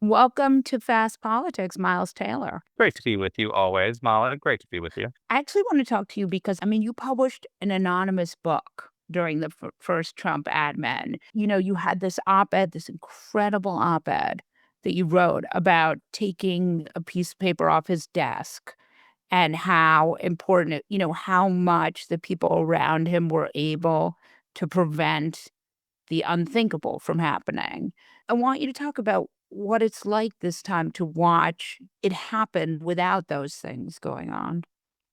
Welcome to Fast Politics, Miles Taylor. Great to be with you always, Mala. Great to be with you. I actually want to talk to you because, you published an anonymous book during the first Trump admin. You had this op ed, this incredible op ed that you wrote about taking a piece of paper off his desk and how important, how much the people around him were able to prevent the unthinkable from happening. I want you to talk about what it's like this time to watch it happen without those things going on.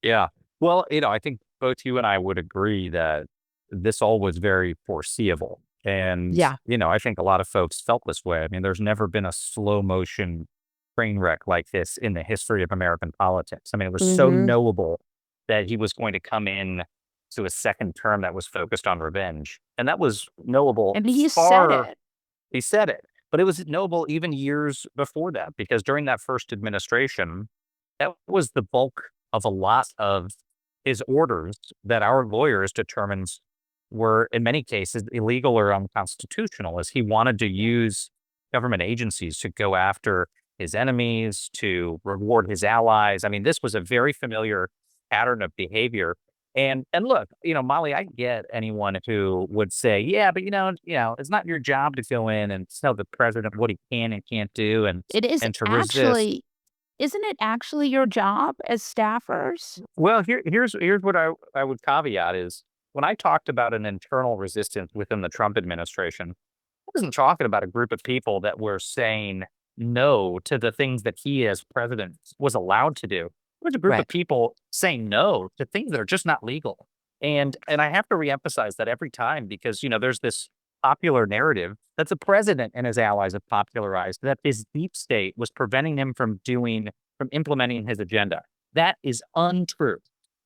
Yeah. Well, I think both you and I would agree that this all was very foreseeable. And, Yeah. I think a lot of folks felt this way. I mean, there's never been a slow motion train wreck like this in the history of American politics. I mean, it was so Mhm. knowable that he was going to come in to a second term that was focused on revenge. And that was knowable And he said far. it. He said it, but it was knowable even years before that, because during that first administration, that was the bulk of a lot of his orders that our lawyers determined were, in many cases, illegal or unconstitutional, as he wanted to use government agencies to go after his enemies, to reward his allies. I mean, this was a very familiar pattern of behavior. And look, Molly, I get anyone who would say, yeah, but it's not your job to go in and tell the president what he can and can't do It is and to resist. actually isn't it actually your job as staffers? Well, here's what I would caveat is when I talked about an internal resistance within the Trump administration, I wasn't talking about a group of people that were saying no to the things that he as president was allowed to do. It was a group Right. of people saying no to things that are just not legal. And I have to reemphasize that every time because there's this popular narrative that the president and his allies have popularized that this deep state was preventing him from implementing his agenda. That is untrue.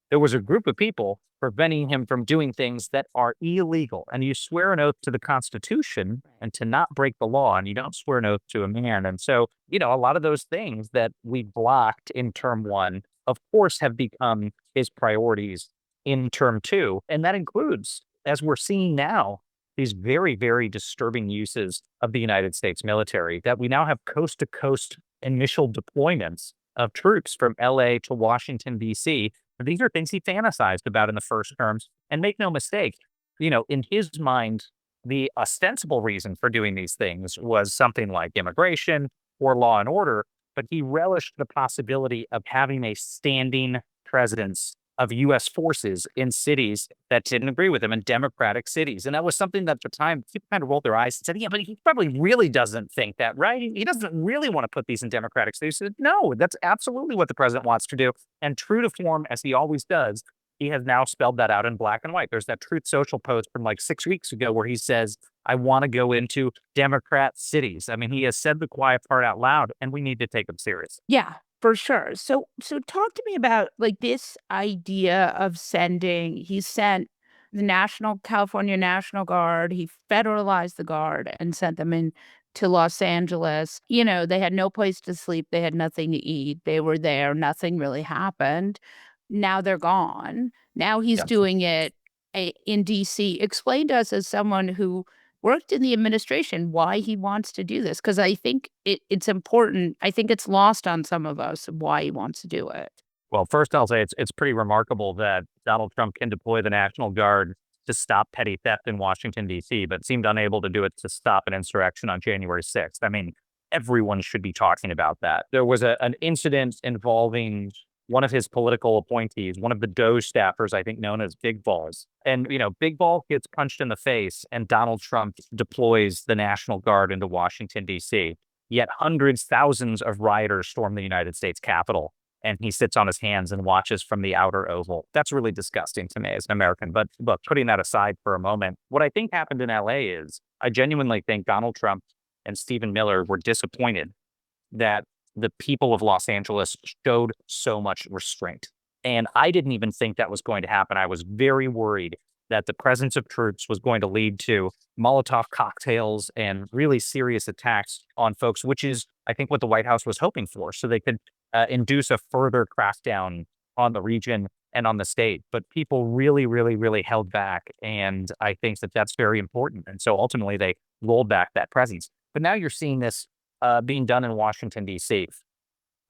There was a group of people preventing him from doing things that are illegal. And you swear an oath to the Constitution and to not break the law, and you don't swear an oath to a man. And so, a lot of those things that we blocked in term one, of course, have become his priorities in term two. And that includes, as we're seeing now, these very, very disturbing uses of the United States military, that we now have coast to coast initial deployments of troops from LA to Washington, D.C. These are things he fantasized about in the first terms. And make no mistake, in his mind, the ostensible reason for doing these things was something like immigration or law and order, but he relished the possibility of having a standing presence of US forces in cities that didn't agree with him, in democratic cities. And that was something that at the time people kind of rolled their eyes and said, yeah, but he probably really doesn't think that, right? He doesn't really want to put these in democratic cities. He said, no, that's absolutely what the president wants to do. And true to form, as he always does, he has now spelled that out in black and white. There's that Truth Social post from like 6 weeks ago where he says, I want to go into Democrat cities. I mean, he has said the quiet part out loud, and we need to take him serious. Yeah, for sure. So talk to me about like this idea of he sent the California National Guard, he federalized the guard and sent them in to Los Angeles. They had no place to sleep, they had nothing to eat. They were there, nothing really happened. Now they're gone. Now he's Yeah. doing it in DC. Explain to us as someone who worked in the administration why he wants to do this, because I think it's important. I think it's lost on some of us why he wants to do it. Well, first I'll say it's pretty remarkable that Donald Trump can deploy the National Guard to stop petty theft in Washington, D.C., but seemed unable to do it to stop an insurrection on January 6th. I mean, everyone should be talking about that. There was an incident involving one of his political appointees, one of the Doge staffers, I think known as Big Balls. And, Big Ball gets punched in the face, and Donald Trump deploys the National Guard into Washington, D.C. Yet hundreds, thousands of rioters storm the United States Capitol, and he sits on his hands and watches from the outer oval. That's really disgusting to me as an American. But look, putting that aside for a moment, what I think happened in LA is I genuinely think Donald Trump and Stephen Miller were disappointed that the people of Los Angeles showed so much restraint. And I didn't even think that was going to happen. I was very worried that the presence of troops was going to lead to Molotov cocktails and really serious attacks on folks, which is, I think, what the White House was hoping for. So they could induce a further crackdown on the region and on the state. But people really, really, really held back. And I think that that's very important. And so ultimately, they rolled back that presence. But now you're seeing this being done in Washington, D.C.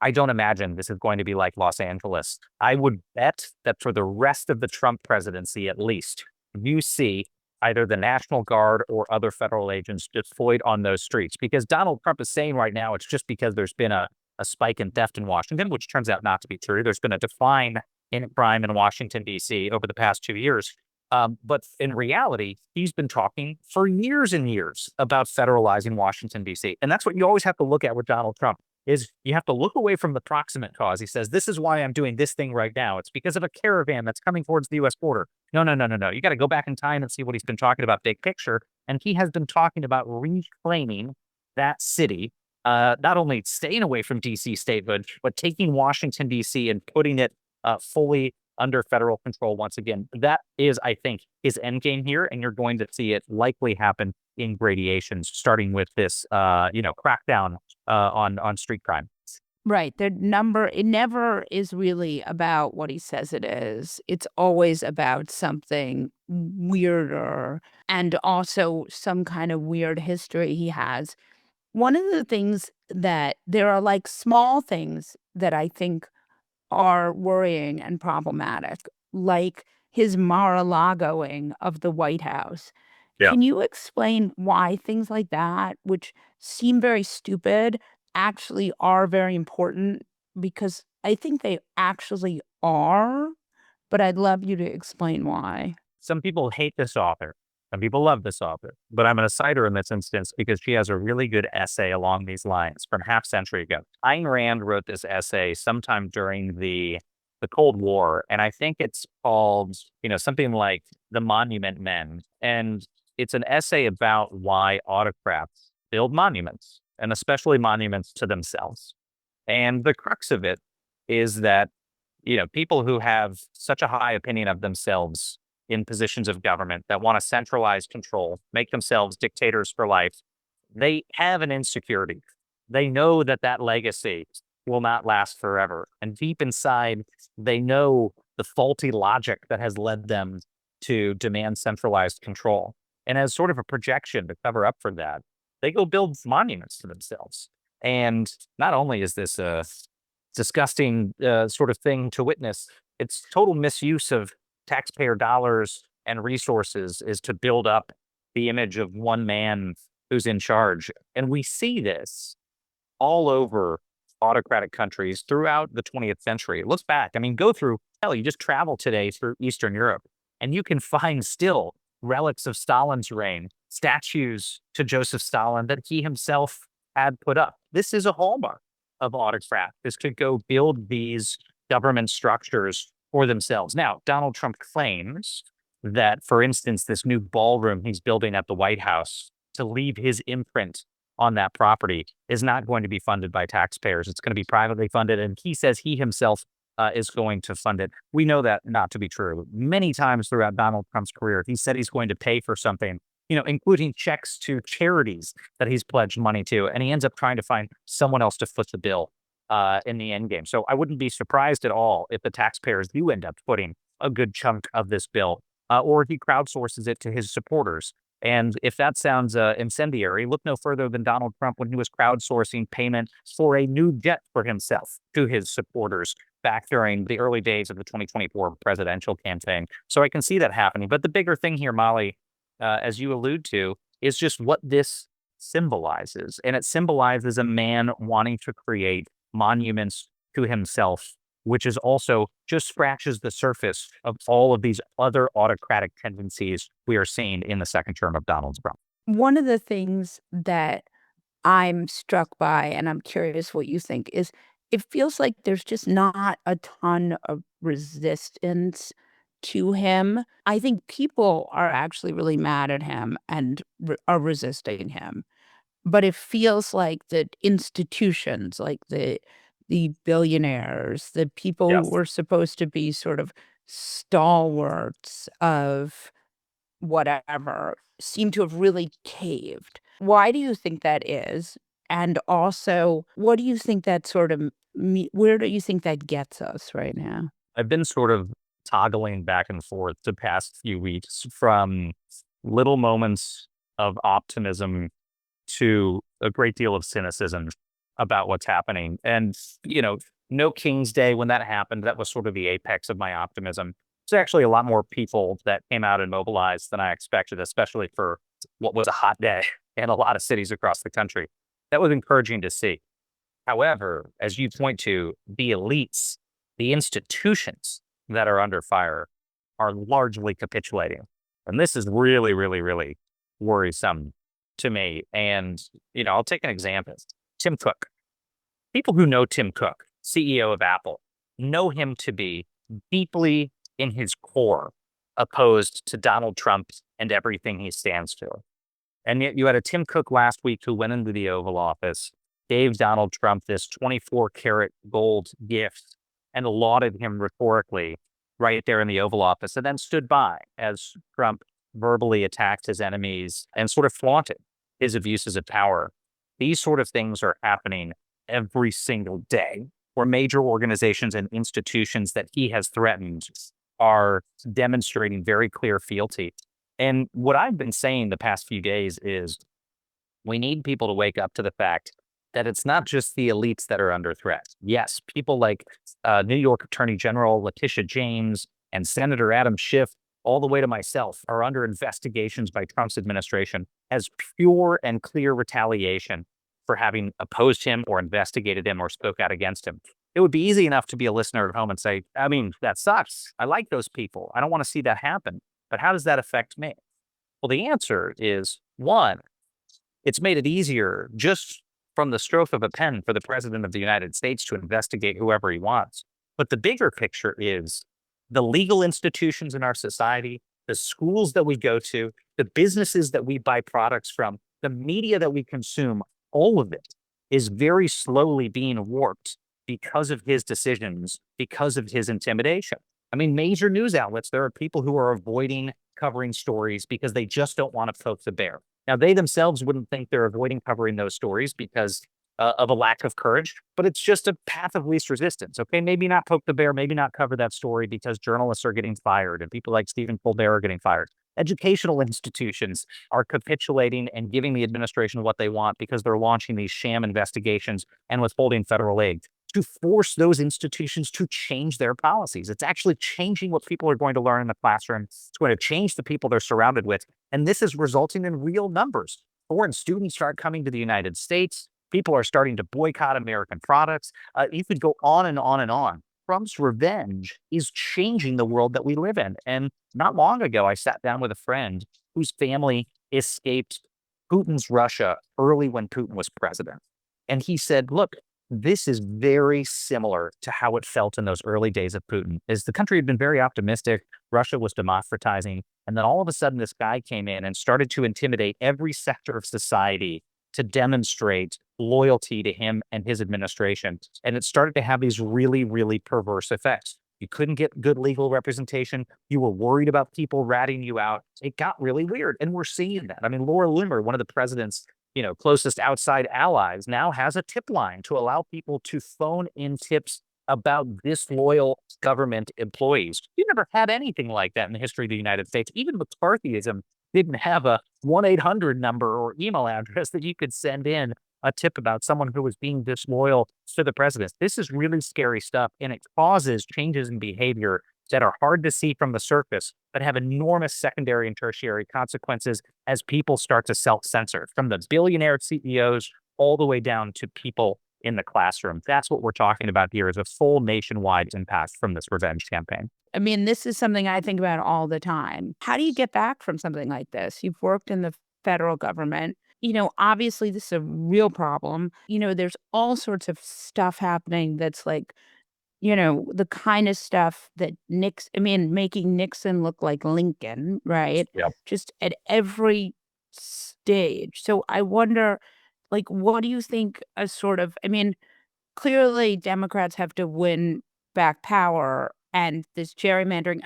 I don't imagine this is going to be like Los Angeles. I would bet that for the rest of the Trump presidency, at least, you see either the National Guard or other federal agents deployed on those streets. Because Donald Trump is saying right now it's just because there's been a spike in theft in Washington, which turns out not to be true. There's been a decline in crime in Washington, D.C. over the past 2 years. But in reality, he's been talking for years and years about federalizing Washington, D.C. And that's what you always have to look at with Donald Trump is you have to look away from the proximate cause. He says, this is why I'm doing this thing right now. It's because of a caravan that's coming towards the U.S. border. No, no, no, no, no. You got to go back in time and see what he's been talking about big picture. And he has been talking about reclaiming that city, not only staying away from D.C. statehood, but taking Washington, D.C. and putting it fully under federal control once again. That is, I think, his end game here. And you're going to see it likely happen in gradations, starting with this, crackdown on street crime. Right. It never is really about what he says it is. It's always about something weirder and also some kind of weird history he has. One of the things that there are like small things that I think are worrying and problematic, like his Mar-a-Lagoing of the White House. Yeah. Can you explain why things like that, which seem very stupid, actually are very important? Because I think they actually are, but I'd love you to explain why. Some people hate this author. Some people love this author. But I'm going to cite her in this instance because she has a really good essay along these lines from half century ago. Ayn Rand wrote this essay sometime during the Cold War, and I think it's called, something like The Monument Men. And it's an essay about why autocrats build monuments, and especially monuments to themselves. And the crux of it is that, people who have such a high opinion of themselves in positions of government that want to centralize control, make themselves dictators for life, they have an insecurity. They know that that legacy will not last forever. And deep inside, they know the faulty logic that has led them to demand centralized control. And as sort of a projection to cover up for that, they go build monuments to themselves. And not only is this a disgusting sort of thing to witness, it's total misuse of taxpayer dollars and resources is to build up the image of one man who's in charge. And we see this all over autocratic countries throughout the 20th century. Look back. I mean, go through, hell, you just travel today through Eastern Europe, and you can find still relics of Stalin's reign, statues to Joseph Stalin that he himself had put up. This is a hallmark of autocrat, is to go build these government structures for themselves. Now, Donald Trump claims that, for instance, this new ballroom he's building at the White House to leave his imprint on that property is not going to be funded by taxpayers. It's going to be privately funded. And he says he himself is going to fund it. We know that not to be true. Many times throughout Donald Trump's career, he said he's going to pay for something, including checks to charities that he's pledged money to. And he ends up trying to find someone else to foot the bill in the end game. So I wouldn't be surprised at all if the taxpayers do end up footing a good chunk of this bill, or he crowdsources it to his supporters. And if that sounds incendiary, look no further than Donald Trump when he was crowdsourcing payment for a new jet for himself to his supporters back during the early days of the 2024 presidential campaign. So I can see that happening. But the bigger thing here, Molly, as you allude to, is just what this symbolizes. And it symbolizes a man wanting to create monuments to himself, which is also just scratches the surface of all of these other autocratic tendencies we are seeing in the second term of Donald Trump. One of the things that I'm struck by, and I'm curious what you think, is it feels like there's just not a ton of resistance to him. I think people are actually really mad at him and are resisting him. But it feels like the institutions, like the billionaires, the people who Yes. were supposed to be sort of stalwarts of whatever, seem to have really caved. Why do you think that is? And also, what do you think that sort of where do you think that gets us right now? I've been sort of toggling back and forth the past few weeks from little moments of optimism to a great deal of cynicism about what's happening. And, no King's Day when that happened, that was sort of the apex of my optimism. There's actually a lot more people that came out and mobilized than I expected, especially for what was a hot day in a lot of cities across the country. That was encouraging to see. However, as you point to, the elites, the institutions that are under fire are largely capitulating. And this is really, really, really worrisome to me. And, I'll take an example. Tim Cook. People who know Tim Cook, CEO of Apple, know him to be deeply in his core opposed to Donald Trump and everything he stands for. And yet you had a Tim Cook last week who went into the Oval Office, gave Donald Trump this 24-karat gold gift and lauded him rhetorically right there in the Oval Office, and then stood by as Trump verbally attacked his enemies and sort of flaunted his abuses of power. These sort of things are happening every single day, where major organizations and institutions that he has threatened are demonstrating very clear fealty. And what I've been saying the past few days is we need people to wake up to the fact that it's not just the elites that are under threat. Yes, people like New York Attorney General Letitia James and Senator Adam Schiff, all the way to myself, are under investigations by Trump's administration as pure and clear retaliation for having opposed him or investigated him or spoke out against him. It would be easy enough to be a listener at home and say, I mean, that sucks. I like those people. I don't want to see that happen. But how does that affect me? Well, the answer is one, it's made it easier just from the stroke of a pen for the president of the United States to investigate whoever he wants. But the bigger picture is the legal institutions in our society, the schools that we go to, the businesses that we buy products from, the media that we consume, all of it is very slowly being warped because of his decisions, because of his intimidation. I mean, major news outlets, there are people who are avoiding covering stories because they just don't want to poke the bear. Now, they themselves wouldn't think they're avoiding covering those stories because of a lack of courage, but it's just a path of least resistance. Okay, maybe not poke the bear, maybe not cover that story because journalists are getting fired and people like Stephen Colbert are getting fired. Educational institutions are capitulating and giving the administration what they want because they're launching these sham investigations and withholding federal aid to force those institutions to change their policies. It's actually changing what people are going to learn in the classroom. It's going to change the people they're surrounded with. And this is resulting in real numbers. Foreign students start coming to the United States. People are starting to boycott American products. You could go on and on and on. Trump's revenge is changing the world that we live in. And not long ago, I sat down with a friend whose family escaped Putin's Russia early when Putin was president. And he said, look, this is very similar to how it felt in those early days of Putin, is the country had been very optimistic. Russia was democratizing. And then all of a sudden, this guy came in and started to intimidate every sector of society to demonstrate loyalty to him and his administration. And it started to have these really, really perverse effects. You couldn't get good legal representation. You were worried about people ratting you out. It got really weird. And we're seeing that. I mean, Laura Loomer, one of the president's closest outside allies, now has a tip line to allow people to phone in tips about disloyal government employees. You never had anything like that in the history of the United States. Even McCarthyism didn't have a 1-800 number or email address that you could send in a tip about someone who was being disloyal to the president. This is really scary stuff, and it causes changes in behavior that are hard to see from the surface, but have enormous secondary and tertiary consequences as people start to self-censor, from the billionaire CEOs all the way down to people in the classroom. That's what we're talking about here, is a full nationwide impact from this revenge campaign. I mean, this is something I think about all the time. How do you get back from something like this? You've worked in the federal government. Obviously, this is a real problem. There's all sorts of stuff happening that's like, the kind of stuff that making Nixon look like Lincoln, right? Yep. Just at every stage. So I wonder, like, what do you think clearly Democrats have to win back power and this gerrymandering.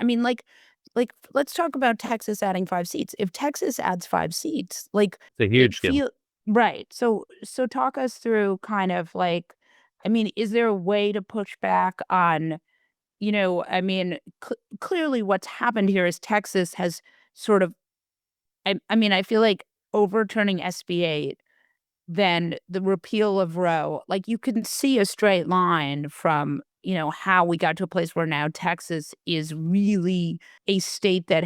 Let's talk about Texas adding 5 seats. If Texas adds 5 seats, like It's a it huge deal. feel right. So talk us through kind of like, is there a way to push back on, clearly what's happened here is Texas has sort of, I feel like overturning SB 8 than the repeal of Roe. Like, you can see a straight line from, how we got to a place where now Texas is really a state that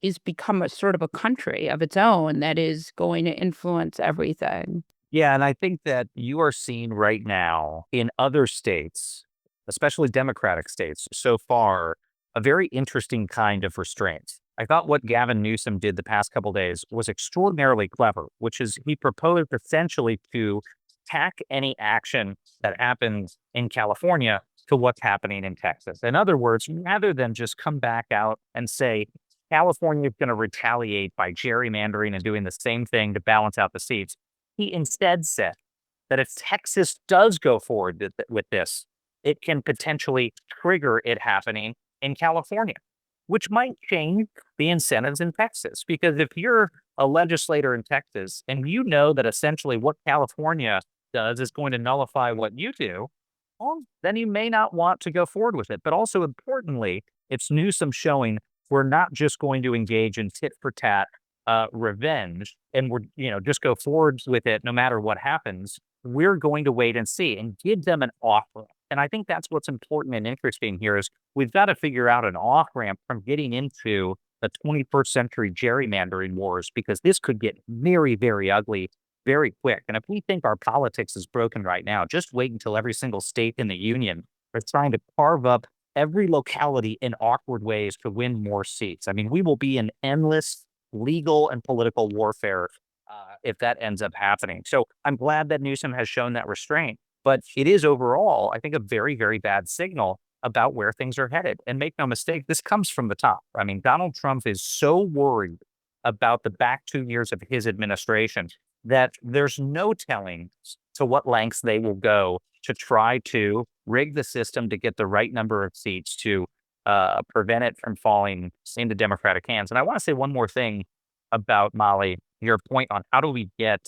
is become a sort of a country of its own that is going to influence everything. Yeah, and I think that you are seeing right now in other states, especially Democratic states, so far, a very interesting kind of restraint. I thought what Gavin Newsom did the past couple days was extraordinarily clever, which is he proposed essentially to tack any action that happens in California to what's happening in Texas. In other words, rather than just come back out and say, California is going to retaliate by gerrymandering and doing the same thing to balance out the seats, he instead said that if Texas does go forward with this, it can potentially trigger it happening in California, which might change the incentives in Texas. Because if you're a legislator in Texas and you know that essentially what California does is going to nullify what you do, well, then you may not want to go forward with it. But also importantly, it's Newsom showing we're not just going to engage in tit for tat revenge and we're, just go forward with it no matter what happens. We're going to wait and see and give them an offer. And I think that's what's important and interesting here is we've got to figure out an off ramp from getting into the 21st century gerrymandering wars, because this could get very, very ugly very quick. And if we think our politics is broken right now, just wait until every single state in the union are trying to carve up every locality in awkward ways to win more seats. I mean, we will be in endless legal and political warfare if that ends up happening. So I'm glad that Newsom has shown that restraint, but it is overall, I think, a very, very bad signal about where things are headed. And make no mistake, this comes from the top. I mean, Donald Trump is so worried about the back 2 years of his administration that there's no telling to what lengths they will go to try to rig the system to get the right number of seats to prevent it from falling into Democratic hands. And I want to say one more thing about Molly, your point on how do we get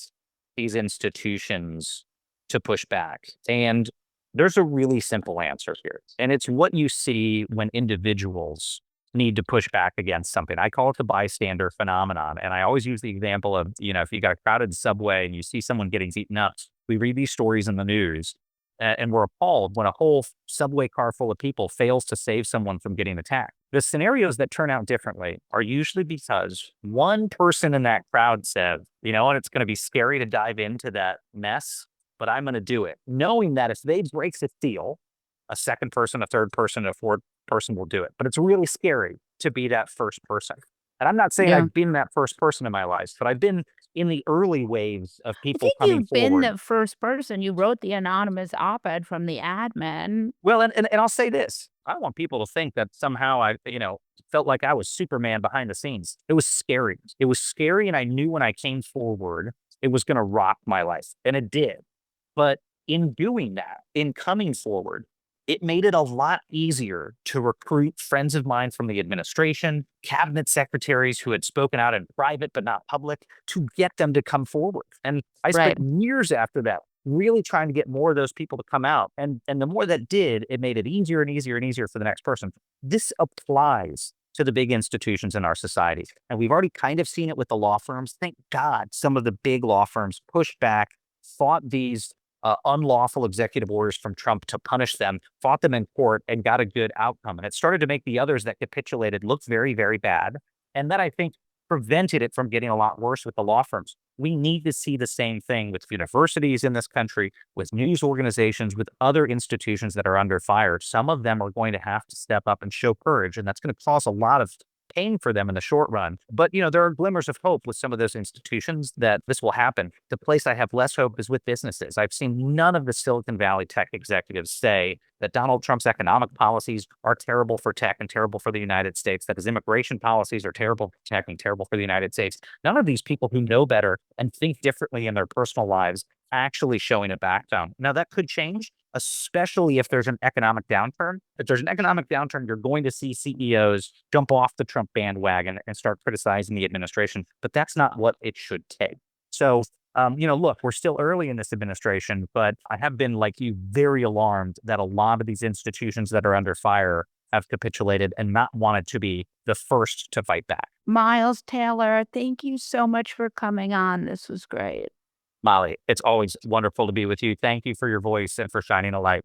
these institutions to push back? And there's a really simple answer here. And it's what you see when individuals need to push back against something. I call it the bystander phenomenon. And I always use the example of, if you got a crowded subway and you see someone getting eaten up, we read these stories in the news and we're appalled when a whole subway car full of people fails to save someone from getting attacked. The scenarios that turn out differently are usually because one person in that crowd said, and it's going to be scary to dive into that mess, but I'm going to do it. Knowing that if they break the seal, a second person, a third person, a fourth person will do it. But it's really scary to be that first person. And I'm not saying Yeah. I've been that first person in my life, but I've been in the early waves of I people think coming you've been forward. the first person. You wrote the anonymous op-ed from the admin. Well, and I'll say this. I don't want people to think that somehow I, felt like I was Superman behind the scenes. It was scary. It was scary. And I knew when I came forward, it was going to rock my life. And it did. But in doing that, in coming forward, it made it a lot easier to recruit friends of mine from the administration, cabinet secretaries who had spoken out in private but not public, to get them to come forward. And I Right. spent years after that really trying to get more of those people to come out. And the more that did, it made it easier and easier and easier for the next person. This applies to the big institutions in our society. And we've already kind of seen it with the law firms. Thank God some of the big law firms pushed back, fought these unlawful executive orders from Trump to punish them, fought them in court, and got a good outcome. And it started to make the others that capitulated look very, very bad. And that, I think, prevented it from getting a lot worse with the law firms. We need to see the same thing with universities in this country, with news organizations, with other institutions that are under fire. Some of them are going to have to step up and show courage, and that's going to cause a lot of pain for them in the short run. But, there are glimmers of hope with some of those institutions that this will happen. The place I have less hope is with businesses. I've seen none of the Silicon Valley tech executives say that Donald Trump's economic policies are terrible for tech and terrible for the United States, that his immigration policies are terrible for tech and terrible for the United States. None of these people who know better and think differently in their personal lives actually showing a back down. Now, that could change, especially if there's an economic downturn. If there's an economic downturn, you're going to see CEOs jump off the Trump bandwagon and start criticizing the administration. But that's not what it should take. So, look, we're still early in this administration, but I have been, like you, very alarmed that a lot of these institutions that are under fire have capitulated and not wanted to be the first to fight back. Miles Taylor, thank you so much for coming on. This was great. Molly, it's always wonderful to be with you. Thank you for your voice and for shining a light.